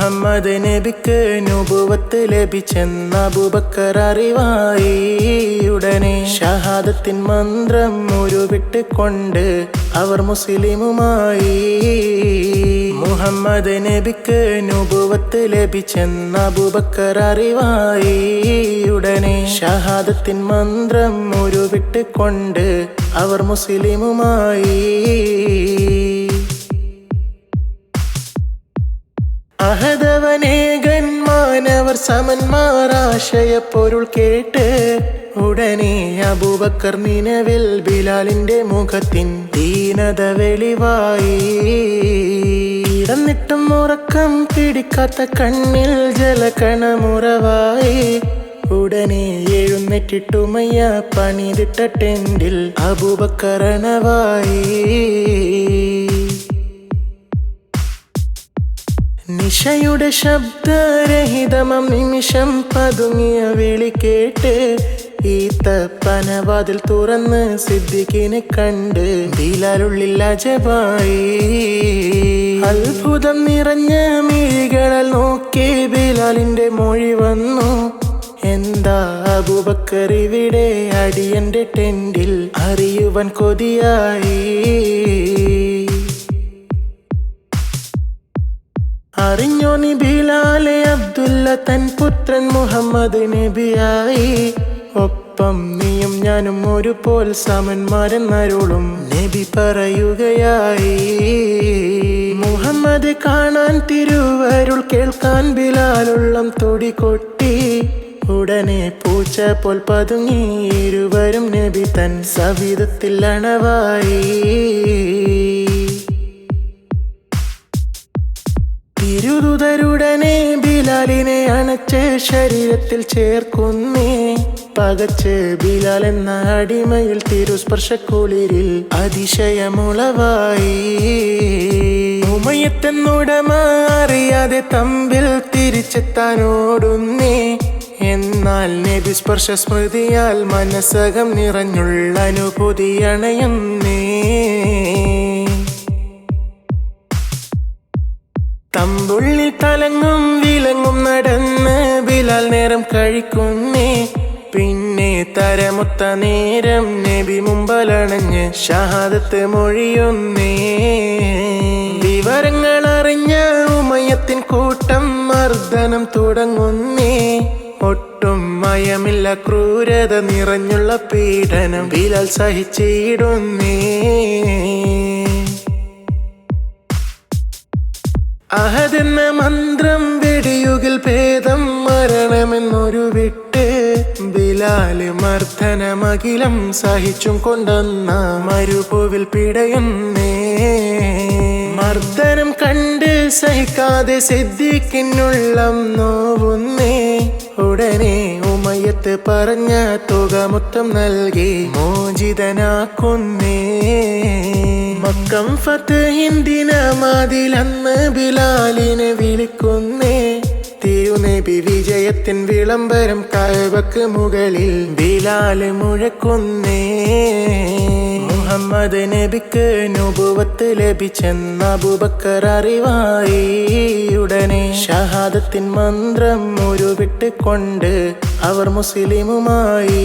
മുഹമ്മദ് നബിക്ക് നുബുവത്ത് ലഭിച്ചെന്ന അബൂബക്കർ അറിവായി. ഉടനെ ഷഹാദത്തിൻ മന്ത്രം ഉരുവിട്ടുകൊണ്ട് അവർ മുസ്ലിമുമായി. മുഹമ്മദ് നബിക്ക് നുബുവത്ത് ലഭിച്ചെന്ന അബൂബക്കർ അറിവായി. ഉടനെ ഷഹാദത്തിൻ മന്ത്രം ഉരുവിട്ടുകൊണ്ട് അവർ മുസ്ലിമുമായി. അഹദവനേകൻ മാനവർ സമന്മാരാശയ പൊരുൾ കേട്ട് ഉടനെ അബൂബക്കർ നിലവിൽ ബിലാലിന്റെ മുഖത്തിൻ ദീനത വെളിവായി. ഇടന്നിട്ടും ഉറക്കം പിടിക്കാത്ത കണ്ണിൽ ജലകണമുറവായി. ഉടനെ എഴുന്നേറ്റിട്ടുമയ്യ പണിതിട്ട ടെന്റിൽ അബൂബക്കർ അണവായി. നിശയുടെ ശബ്ദരഹിതമം നിമിഷം പതുങ്ങിയ വിളി കേട്ട് ഈത്തപ്പനവാതിൽ തുറന്ന് സിദ്ദീഖിനെ കണ്ട് ബിലാലുള്ളിൽ അജബായി. അത്ഭുതം നിറഞ്ഞ മിഴികളാൽ നോക്കി ബിലാലിന്റെ മൊഴി വന്നു. എന്താ അബൂബക്കർ ഇവിടെ അടിയന്റെ ടെന്റിൽ അറിയുവാൻ കൊതിയായി. അറിഞ്ഞോ നീ ബിലാലെ അബ്ദുല്ല തൻ പുത്രൻ മുഹമ്മദ് നബിയായി. ഒപ്പം നീയും ഞാനും ഒരുപോൽ സമന്മാരെന്നരുളും നബി പറയുകയായി. മുഹമ്മദ് കാണാൻ തിരുവരുൾ കേൾക്കാൻ ബിലാലുള്ളം തുടികൊട്ടി. ഉടനെ പൂച്ച പോൽ പതുങ്ങി ഇരുവരും നബി തൻ സവിധത്തിൽ അണവായി. തിരുദൂതരുടനെ ബിലാലിനെ അണച്ച് ശരീരത്തിൽ ചേർക്കുന്നേ. പകച്ച് ബിലാൽ എന്ന അടിമയിൽ തിരുസ്പർശക്കുളിരിൽ അതിശയമുളവായി. ഉമയ്യത്തെന്നുടമ അറിയാതെ തമ്പിൽ തിരിച്ചെത്താനോടുന്നേ. എന്നാൽ നബി സ്പർശ സ്മൃതിയാൽ മനസ്സകം നിറഞ്ഞുള്ള അനുഭൂതി അണയുന്നേ. തമ്പുള്ളിൽ തലങ്ങും വിലങ്ങും നടന്ന് ബിലാൽ നേരം കഴിക്കുന്നേ. പിന്നെ തരമൊത്ത നേരം നബി മുമ്പലണഞ്ഞ് ഷഹാദത്ത് മൊഴിയുന്നേ. വിവരങ്ങൾ അറിഞ്ഞ ഉമയ്യത്തിൻ കൂട്ടം മർദ്ദനം തുടങ്ങുന്നേ. ഒട്ടും മയമില്ല ക്രൂരത നിറഞ്ഞുള്ള പീഡനം ബിലാൽ സഹിച്ചിടുന്നേ. അഹദെന്ന മന്ത്രം വെടിയുകിൽ ഭേദം മരണമെന്നൊരു വിട്ട് ബിലാല് മർദ്ദനമകിലം സഹിച്ചും കൊണ്ടെന്ന മരുഭൂവിൽ പിടയുന്നേ. മർദ്ദനം കണ്ട് സഹിക്കാതെ സിദ്ദീഖിനുള്ളം നോവുന്നേ. ഉടനെ ഉമയ്യത്ത് പറഞ്ഞ തുക മൊത്തം നൽകി മോചിതനാക്കുന്നേ. മക്കം ഫത്ഹിൻ ദിനമാതിലന്ന് ബിലാലിനെ വിളിക്കുന്നേ. തിരുനബി വിജയത്തിൻ വിളംബരം കഅബക്ക് മുകളിൽ ബിലാല് മുഴക്കുന്നേ. മുഹമ്മദ് നബിക്ക് നുബുവത്ത് ലഭിച്ചെന്ന അബൂബക്കർ അറിവായി. ഉടനെ ഷഹാദത്തിൻ മന്ത്രം ഉരുവിട്ടുകൊണ്ട് അവർ മുസ്ലിമുമായി.